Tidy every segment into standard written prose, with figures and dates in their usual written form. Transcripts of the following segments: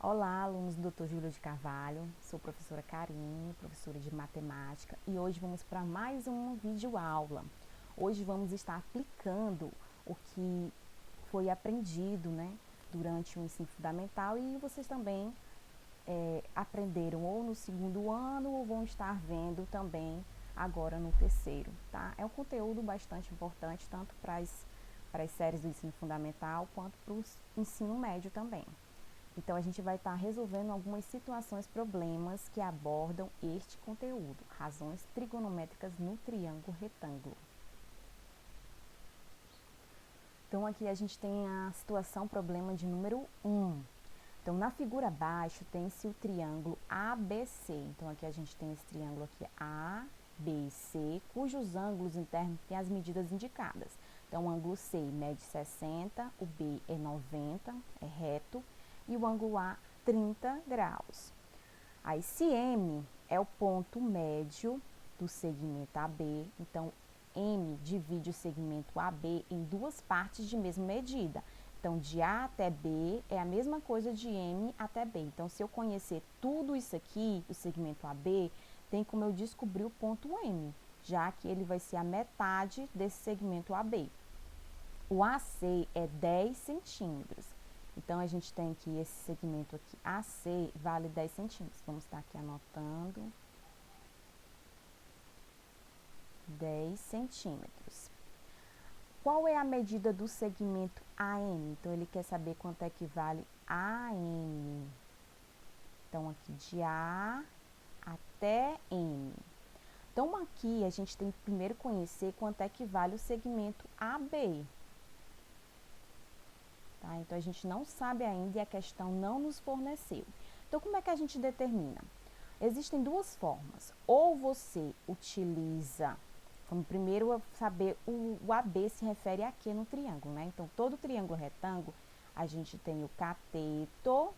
Olá, alunos do Dr. Júlio de Carvalho, sou professora Karine, professora de matemática, e hoje vamos para mais uma videoaula. Hoje vamos estar aplicando o que foi aprendido, durante o ensino fundamental, e vocês também aprenderam ou no segundo ano ou vão estar vendo também agora no terceiro, tá? É um conteúdo bastante importante, tanto para as séries do ensino fundamental quanto para o ensino médio também. Então, a gente vai estar resolvendo algumas situações, problemas que abordam este conteúdo, razões trigonométricas no triângulo retângulo. Então, aqui a gente tem a situação, problema de número 1. Então, na figura abaixo, tem-se o triângulo ABC. Então, aqui a gente tem esse triângulo aqui, ABC, cujos ângulos internos têm as medidas indicadas. Então, o ângulo C mede 60, o B é 90, é reto, e o ângulo A, 30 graus. Aí, se M é o ponto médio do segmento AB, então, M divide o segmento AB em duas partes de mesma medida. Então, de A até B é a mesma coisa de M até B. Então, se eu conhecer tudo isso aqui, o segmento AB, tem como eu descobrir o ponto M, já que ele vai ser a metade desse segmento AB. O AC é 10 centímetros. Então, a gente tem que esse segmento aqui, AC, vale 10 centímetros. Vamos estar aqui anotando. 10 centímetros. Qual é a medida do segmento AM? Então, ele quer saber quanto é que vale AM. Então, aqui de A até M. Então, aqui a gente tem que primeiro conhecer quanto é que vale o segmento AB. Tá? Então, a gente não sabe ainda e a questão não nos forneceu. Então, como é que a gente determina? Existem duas formas. Ou você utiliza, vamos primeiro saber o AB se refere a quê no triângulo, né? Então, todo triângulo retângulo, a gente tem o cateto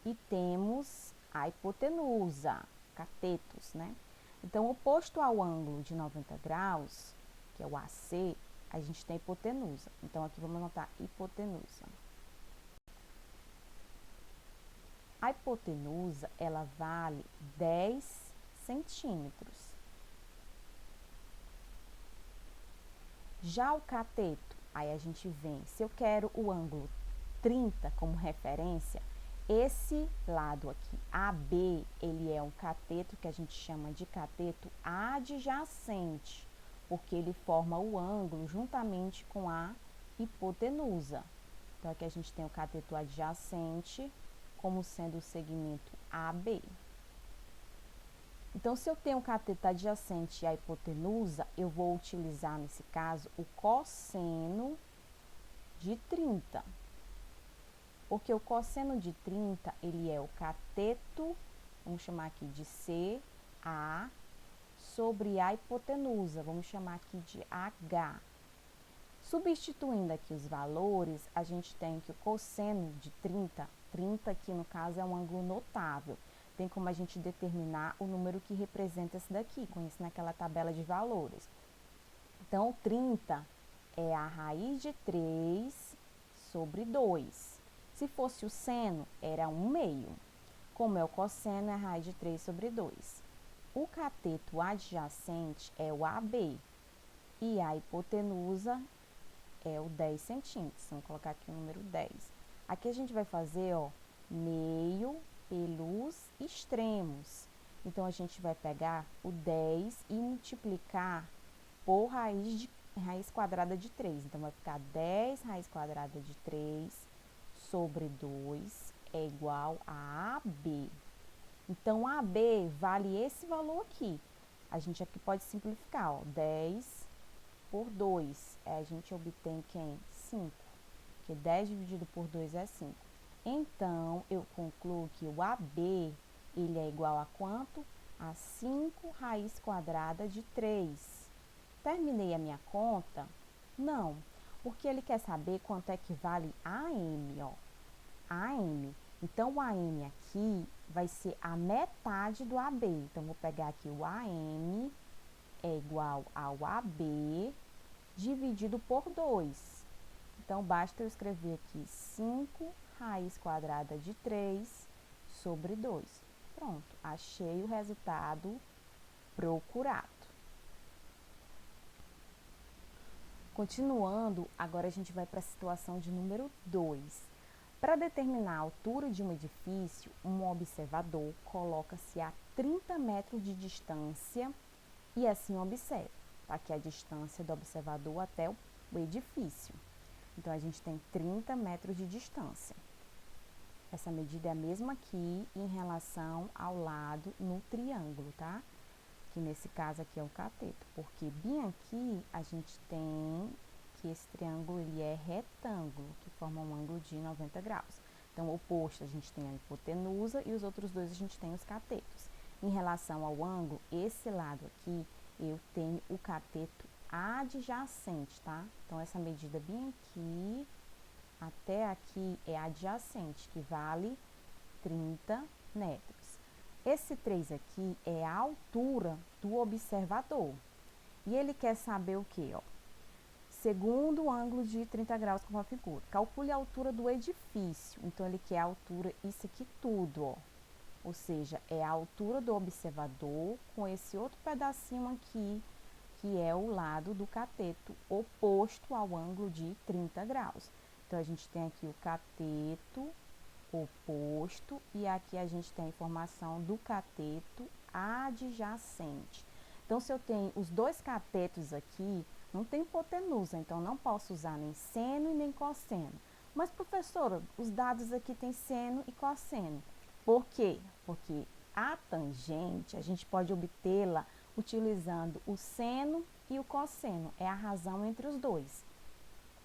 e temos a hipotenusa, catetos, né? Então, oposto ao ângulo de 90 graus, que é o AC, a gente tem a hipotenusa. Então, aqui vamos anotar hipotenusa. A hipotenusa, ela vale 10 centímetros. Já o cateto, aí a gente vem, se eu quero o ângulo 30 como referência, esse lado aqui, AB, ele é um cateto que a gente chama de cateto adjacente, porque ele forma o ângulo juntamente com a hipotenusa. Então, aqui a gente tem o cateto adjacente como sendo o segmento AB. Então, se eu tenho o cateto adjacente e a hipotenusa, eu vou utilizar, nesse caso, o cosseno de 30. Porque o cosseno de 30, ele é o cateto, vamos chamar aqui de CA, sobre a hipotenusa, vamos chamar aqui de H. Substituindo aqui os valores, a gente tem que o cosseno de 30, 30 aqui no caso é um ângulo notável. Tem como a gente determinar o número que representa esse daqui, conhecido naquela tabela de valores. Então, 30 é a raiz de 3 sobre 2. Se fosse o seno, era 1/2. Como é o cosseno, é a raiz de 3 sobre 2. O cateto adjacente é o AB e a hipotenusa é o 10 centímetros. Vamos colocar aqui o número 10. Aqui a gente vai fazer, ó, meio pelos extremos. Então, a gente vai pegar o 10 e multiplicar por raiz quadrada de 3. Então, vai ficar 10 raiz quadrada de 3 sobre 2 é igual a AB. Então, AB vale esse valor aqui. A gente aqui pode simplificar, ó, 10 por 2. A gente obtém quem? 5. Porque 10 dividido por 2 é 5. Então, eu concluo que o AB, ele é igual a quanto? A 5 raiz quadrada de 3. Terminei a minha conta? Não, porque ele quer saber quanto é que vale AM, ó. AM. Então, o AM aqui vai ser a metade do AB. Então, vou pegar aqui o AM é igual ao AB dividido por 2. Então, basta eu escrever aqui 5 raiz quadrada de 3 sobre 2. Pronto, achei o resultado procurado. Continuando, agora a gente vai para a situação de número 2. Para determinar a altura de um edifício, um observador coloca-se a 30 metros de distância e assim observa. Tá aqui a distância do observador até o edifício. Então, a gente tem 30 metros de distância. Essa medida é a mesma aqui em relação ao lado no triângulo, tá? Que nesse caso aqui é o cateto, porque bem aqui a gente tem que esse triângulo ele é retângulo, que forma um ângulo de 90 graus. Então, o oposto a gente tem a hipotenusa e os outros dois a gente tem os catetos. Em relação ao ângulo, esse lado aqui, eu tenho o cateto adjacente, tá? Então, essa medida bem aqui até aqui é adjacente, que vale 30 metros. Esse 3 aqui é a altura do observador. E ele quer saber o quê? Ó? Segundo o ângulo de 30 graus com a figura. Calcule a altura do edifício. Então, ele quer a altura, isso aqui tudo, ó. Ou seja, é a altura do observador com esse outro pedacinho aqui, que é o lado do cateto oposto ao ângulo de 30 graus. Então, a gente tem aqui o cateto oposto e aqui a gente tem a informação do cateto adjacente. Então, se eu tenho os dois catetos aqui, não tem hipotenusa, então não posso usar nem seno e nem cosseno. Mas, professora, os dados aqui tem seno e cosseno. Por quê? Porque a tangente, a gente pode obtê-la utilizando o seno e o cosseno. É a razão entre os dois.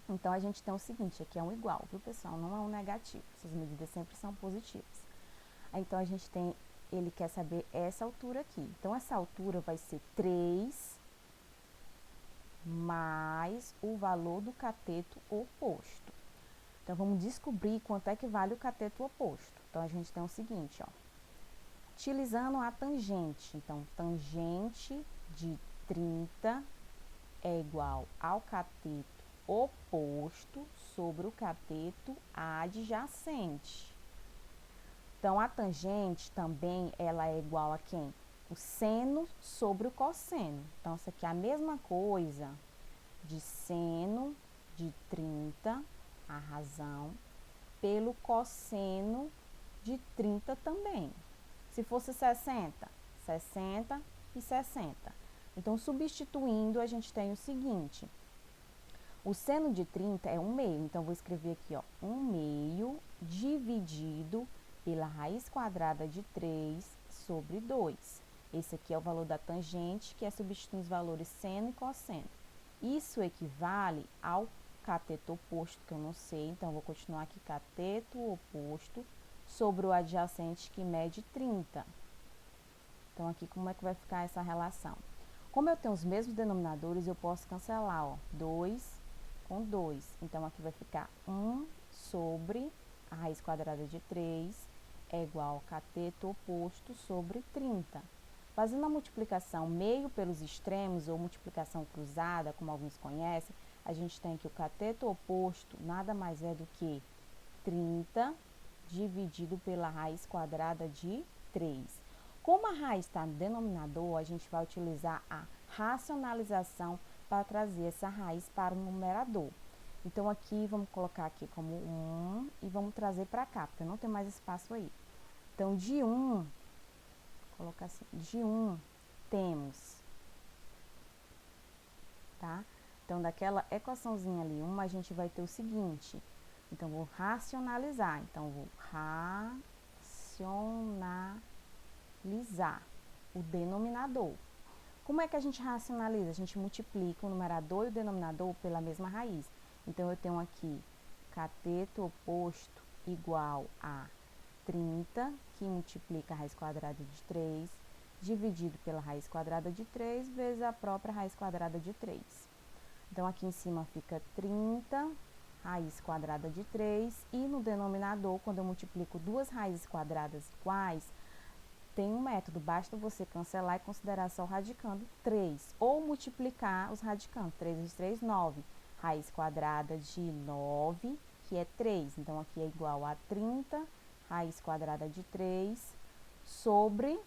Então, a gente tem o seguinte, aqui é um igual, viu, pessoal? Não é um negativo. Essas medidas sempre são positivas. Então, a gente tem, ele quer saber essa altura aqui. Então, essa altura vai ser 3 mais o valor do cateto oposto. Então, vamos descobrir quanto é que vale o cateto oposto. Então, a gente tem o seguinte, ó. Utilizando a tangente. Então, tangente de 30 é igual ao cateto oposto sobre o cateto adjacente. Então, a tangente também, ela é igual a quem? O seno sobre o cosseno. Então, isso aqui é a mesma coisa de seno de 30, a razão, pelo cosseno de 30 também. Se fosse 60, 60 e 60. Então, substituindo, a gente tem o seguinte. O seno de 30 é 1/2, então vou escrever aqui, ó, 1/2 dividido pela raiz quadrada de 3 sobre 2. Esse aqui é o valor da tangente, que é substituir os valores seno e cosseno. Isso equivale ao cateto oposto, que eu não sei, então vou continuar aqui, cateto oposto sobre o adjacente, que mede 30. Então, aqui como é que vai ficar essa relação? Como eu tenho os mesmos denominadores, eu posso cancelar, ó, 2 com 2. Então, aqui vai ficar 1 sobre a raiz quadrada de 3 é igual ao cateto oposto sobre 30. Fazendo a multiplicação meio pelos extremos ou multiplicação cruzada, como alguns conhecem, a gente tem que o cateto oposto nada mais é do que 30 dividido pela raiz quadrada de 3. Como a raiz está no denominador, a gente vai utilizar a racionalização para trazer essa raiz para o numerador. Então, aqui, vamos colocar aqui como 1 e vamos trazer para cá, porque não tem mais espaço aí. Então, de 1, vou colocar assim, de 1 temos, tá? Então, daquela equaçãozinha ali, 1, a gente vai ter o seguinte. Então, vou racionalizar. Então, vou racionalizar o denominador. Como é que a gente racionaliza? A gente multiplica o numerador e o denominador pela mesma raiz. Então, eu tenho aqui cateto oposto igual a 30, que multiplica a raiz quadrada de 3, dividido pela raiz quadrada de 3, vezes a própria raiz quadrada de 3. Então, aqui em cima fica 30, raiz quadrada de 3, e no denominador, quando eu multiplico duas raízes quadradas iguais, tem um método, basta você cancelar e considerar só o radicando 3, ou multiplicar os radicandos, 3 vezes 3, 9, raiz quadrada de 9, aqui é 3, então aqui é igual a 30 raiz quadrada de 3 sobre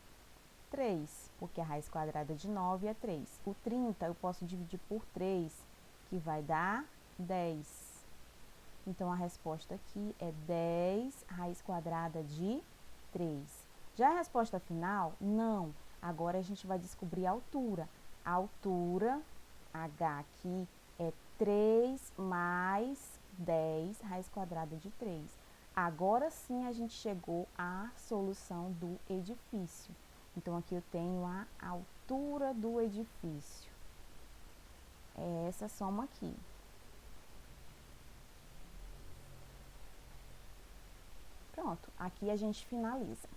3, porque a raiz quadrada de 9 é 3. O 30 eu posso dividir por 3, que vai dar 10. Então, a resposta aqui é 10 raiz quadrada de 3. Já a resposta final, não. Agora, a gente vai descobrir a altura. A altura, H aqui, é 3 mais 10 raiz quadrada de 3. Agora sim, a gente chegou à solução do edifício. Então, aqui eu tenho a altura do edifício. É essa soma aqui. Pronto, aqui a gente finaliza.